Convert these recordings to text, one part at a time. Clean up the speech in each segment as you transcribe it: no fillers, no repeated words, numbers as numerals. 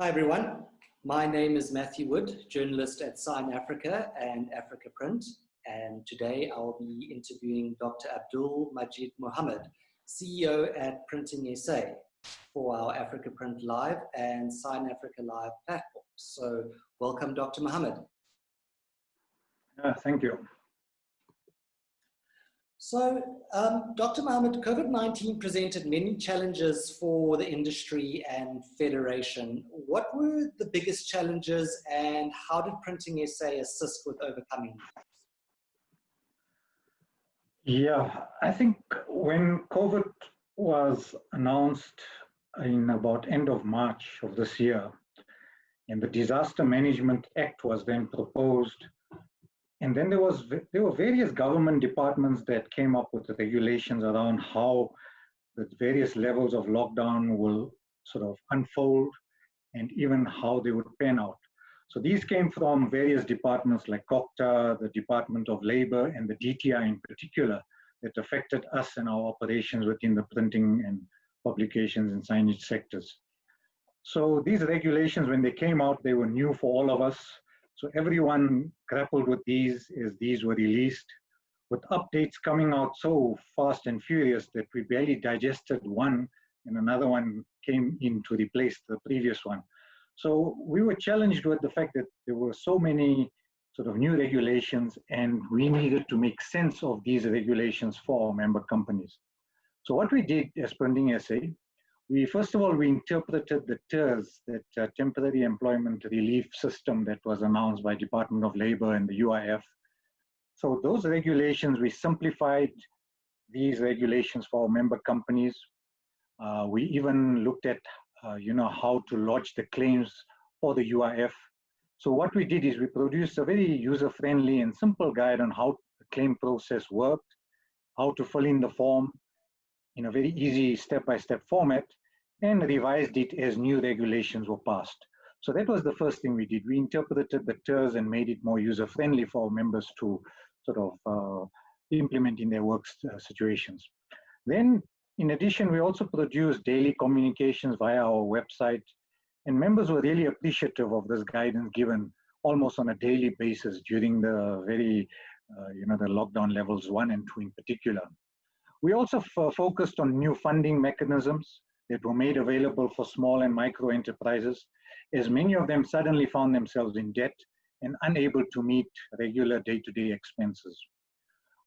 Hi everyone, my name is Matthew Wood, journalist at Sign Africa and Africa Print, and today I'll be interviewing Dr. Abdool Majid Mahomed, CEO at Printing SA, for our Africa Print Live and Sign Africa Live platforms. So welcome, Dr. Mahomed. Thank you. So, Dr. Mahomed, COVID-19 presented many challenges for the industry and Federation. What were the biggest challenges and how did Printing SA assist with overcoming them? Yeah, I think when COVID was announced in about end of March of this year, and the Disaster Management Act was then proposed, and then there were various government departments that came up with the regulations around how the various levels of lockdown will sort of unfold and even how they would pan out. So these came from various departments like COCTA, the Department of Labor, and the DTI in particular, that affected us and our operations within the printing and publications and signage sectors. So these regulations, when they came out, they were new for all of us. So everyone grappled with these as these were released, with updates coming out so fast and furious that we barely digested one and another one came in to replace the previous one. So we were challenged with the fact that there were so many sort of new regulations and we needed to make sense of these regulations for our member companies. So what we did as Printing SA, first of all, we interpreted the TERS, that Temporary Employment Relief System that was announced by Department of Labor and the UIF. So those regulations, we simplified these regulations for our member companies. We even looked at, how to lodge the claims for the UIF. So what we did is we produced a very user-friendly and simple guide on how the claim process worked, how to fill in the form in a very easy step-by-step format, and revised it as new regulations were passed. So that was the first thing we did. We interpreted the TERS and made it more user-friendly for our members to sort of implement in their work situations. Then, in addition, we also produced daily communications via our website, and members were really appreciative of this guidance given almost on a daily basis during the very, the lockdown levels 1 and 2 in particular. We also focused on new funding mechanisms that were made available for small and micro enterprises, as many of them suddenly found themselves in debt and unable to meet regular day-to-day expenses.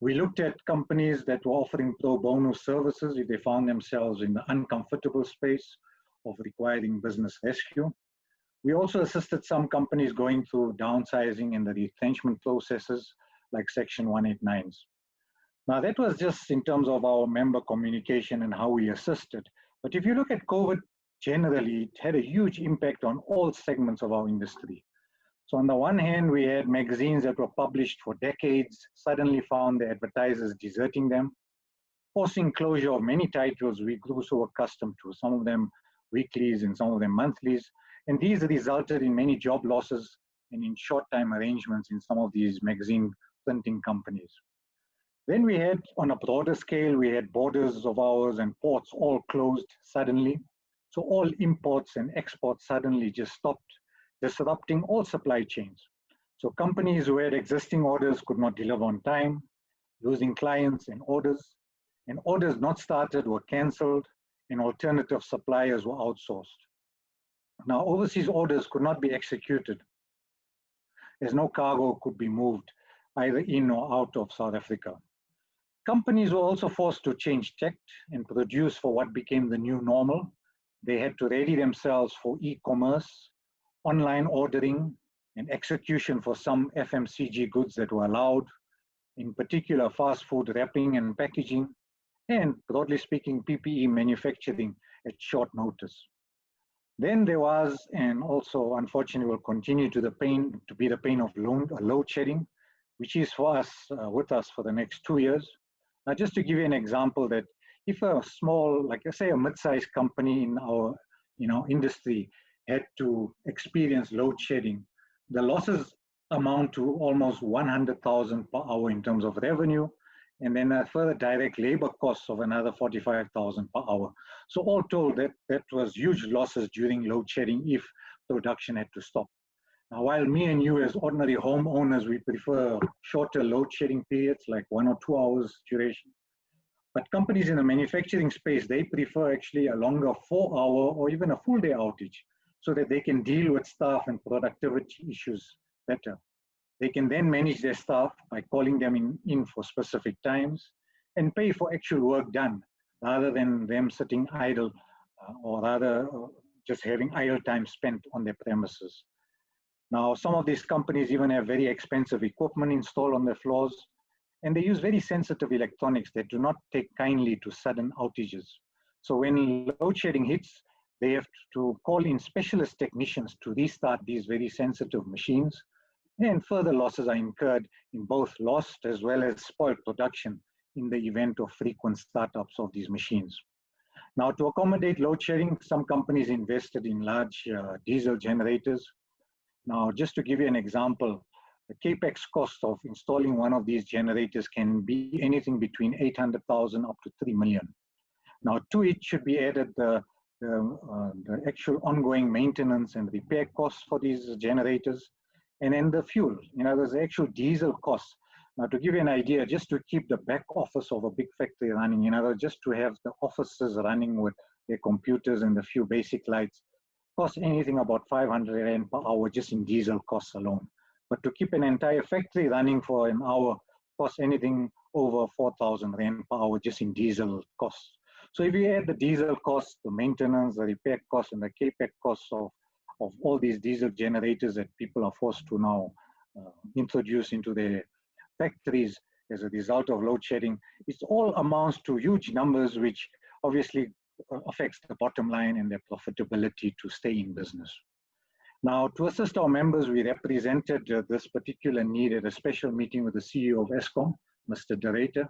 We looked at companies that were offering pro bono services if they found themselves in the uncomfortable space of requiring business rescue. We also assisted some companies going through downsizing and the retrenchment processes like Section 189s. Now that was just in terms of our member communication and how we assisted. But if you look at COVID generally, it had a huge impact on all segments of our industry. So on the one hand, we had magazines that were published for decades, suddenly found the advertisers deserting them, forcing closure of many titles we grew so accustomed to, some of them weeklies and some of them monthlies. And these resulted in many job losses and in short-time arrangements in some of these magazine printing companies. Then we had, on a broader scale, we had borders of ours and ports all closed suddenly. So all imports and exports suddenly just stopped, disrupting all supply chains. So companies who had existing orders could not deliver on time, losing clients and orders not started were cancelled, and alternative suppliers were outsourced. Now, overseas orders could not be executed as no cargo could be moved either in or out of South Africa. Companies were also forced to change tack and produce for what became the new normal. They had to ready themselves for e-commerce, online ordering, and execution for some FMCG goods that were allowed, in particular fast food wrapping and packaging, and broadly speaking, PPE manufacturing at short notice. Then there was, and also unfortunately will continue to be the pain of load shedding, which is for us, with us for the next 2 years. Now, just to give you an example that if a small, like I say, a mid-sized company in our industry had to experience load shedding, the losses amount to almost 100,000 per hour in terms of revenue, and then a further direct labor costs of another 45,000 per hour. So all told, that was huge losses during load shedding if production had to stop. Now, while me and you as ordinary homeowners, we prefer shorter load shedding periods, like 1 or 2 hours duration. But companies in the manufacturing space, they prefer actually a longer 4-hour or even a full day outage so that they can deal with staff and productivity issues better. They can then manage their staff by calling them in for specific times and pay for actual work done rather than them sitting idle or rather just having idle time spent on their premises. Now, some of these companies even have very expensive equipment installed on their floors, and they use very sensitive electronics that do not take kindly to sudden outages. So when load shedding hits, they have to call in specialist technicians to restart these very sensitive machines, and further losses are incurred in both lost as well as spoiled production in the event of frequent startups of these machines. Now, to accommodate load shedding, some companies invested in large diesel generators. Now, just to give you an example, the capex cost of installing one of these generators can be anything between 800,000 up to 3 million. Now, to it should be added the actual ongoing maintenance and repair costs for these generators, and then the fuel. In other words, the actual diesel costs. Now, to give you an idea, just to keep the back office of a big factory running, in other words, just to have the offices running with their computers and a few basic lights, costs anything about 500 Rand per hour just in diesel costs alone. But to keep an entire factory running for an hour costs anything over 4,000 Rand per hour just in diesel costs. So if you add the diesel costs, the maintenance, the repair costs, and the capex costs of all these diesel generators that people are forced to now introduce into their factories as a result of load shedding, it all amounts to huge numbers, which obviously affects the bottom line and their profitability to stay in business. Now, to assist our members, we represented this particular need at a special meeting with the CEO of Eskom, Mr. Director.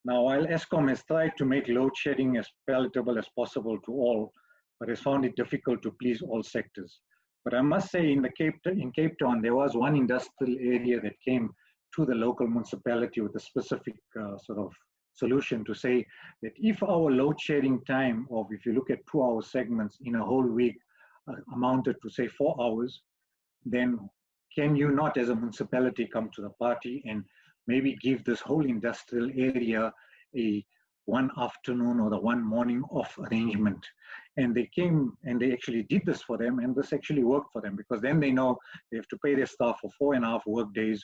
Now, while Eskom has tried to make load shedding as palatable as possible to all, but has found it difficult to please all sectors. But I must say in Cape Town, there was one industrial area that came to the local municipality with a specific sort of solution to say that if our load shedding time of, if you look at 2-hour segments in a whole week, amounted to say 4 hours, then can you not as a municipality come to the party and maybe give this whole industrial area a one afternoon or the one morning off arrangement? And they came and they actually did this for them, and this actually worked for them, because then they know they have to pay their staff for 4.5 work days.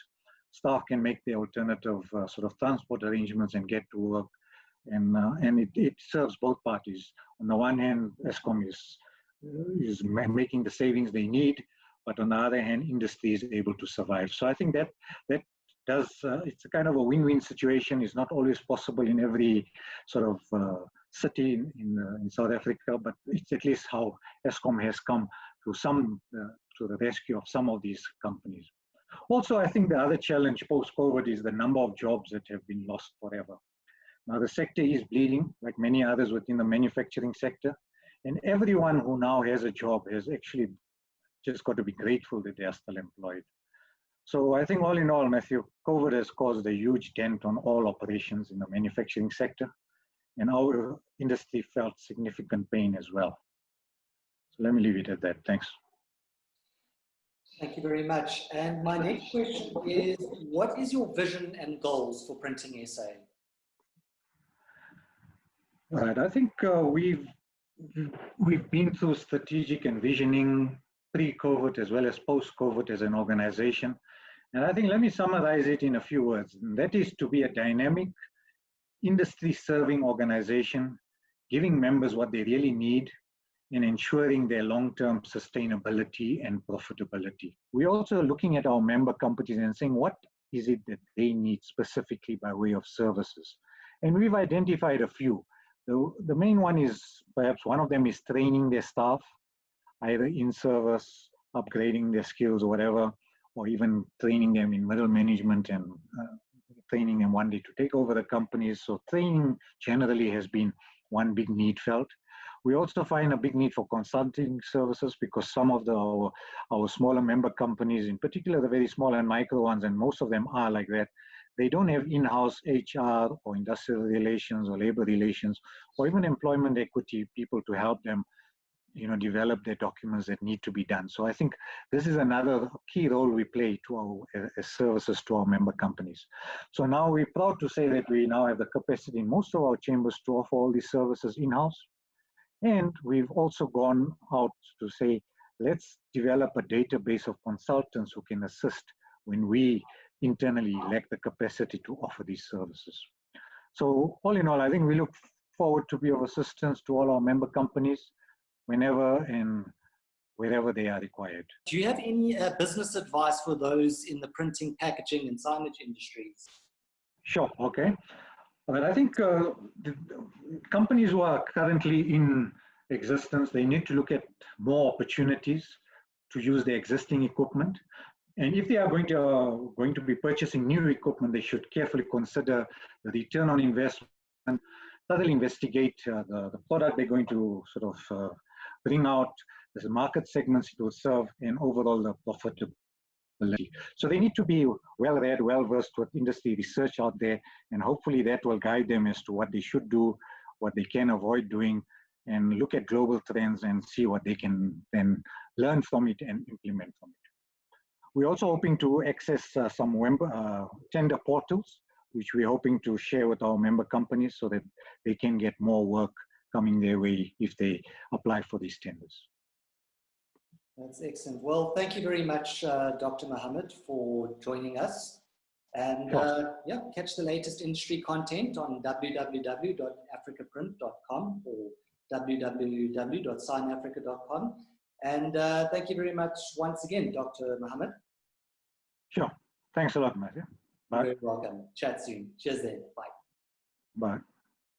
Staff can make the alternative sort of transport arrangements and get to work, and it serves both parties. On the one hand, Eskom is making the savings they need, but on the other hand, industry is able to survive. So I think that does, it's a kind of a win-win situation. It's not always possible in every sort of city in South Africa, but it's at least how Eskom has come to to the rescue of some of these companies. Also, I think the other challenge post-COVID is the number of jobs that have been lost forever. Now, the sector is bleeding, like many others within the manufacturing sector, and everyone who now has a job has actually just got to be grateful that they are still employed. So I think all in all, Matthew, COVID has caused a huge dent on all operations in the manufacturing sector, and our industry felt significant pain as well. So let me leave it at that. Thanks. Thank you very much. And my next question is, what is your vision and goals for Printing SA? Right, I think we've been through strategic and visioning pre-COVID as well as post-COVID as an organization. And I think, let me summarize it in a few words. And that is to be a dynamic, industry-serving organization, giving members what they really need and ensuring their long-term sustainability and profitability. We're also looking at our member companies and saying, what is it that they need specifically by way of services? And we've identified a few. The main one is, perhaps one of them is training their staff, either in service, upgrading their skills or whatever, or even training them in middle management and training them one day to take over the companies. So training generally has been one big need felt. We also find a big need for consulting services, because some of our smaller member companies, in particular the very small and micro ones, and most of them are like that, they don't have in-house HR or industrial relations or labor relations or even employment equity people to help them develop their documents that need to be done. So I think this is another key role we play to our as services to our member companies. So now we're proud to say that we now have the capacity in most of our chambers to offer all these services in-house. And we've also gone out to say, let's develop a database of consultants who can assist when we internally lack the capacity to offer these services. So all in all, I think we look forward to be of assistance to all our member companies whenever and wherever they are required. Do you have any business advice for those in the printing, packaging, and signage industries? Sure, okay. But I think the companies who are currently in existence, they need to look at more opportunities to use their existing equipment. And if they are going to be purchasing new equipment, they should carefully consider the return on investment, thoroughly investigate the product they're going to sort of bring out, the market segments it will serve, and overall the profitability. So they need to be well-read, well-versed with industry research out there, and hopefully that will guide them as to what they should do, what they can avoid doing, and look at global trends and see what they can then learn from it and implement from it. We're also hoping to access some tender portals, which we're hoping to share with our member companies so that they can get more work coming their way if they apply for these tenders. That's excellent. Well, thank you very much, Dr. Mahomed, for joining us. And yeah, catch the latest industry content on www.africaprint.com or www.signafrica.com. And thank you very much once again, Dr. Mahomed. Sure. Thanks a lot, Matthew. Bye. You're very welcome. Chat soon. Cheers then. Bye. Bye.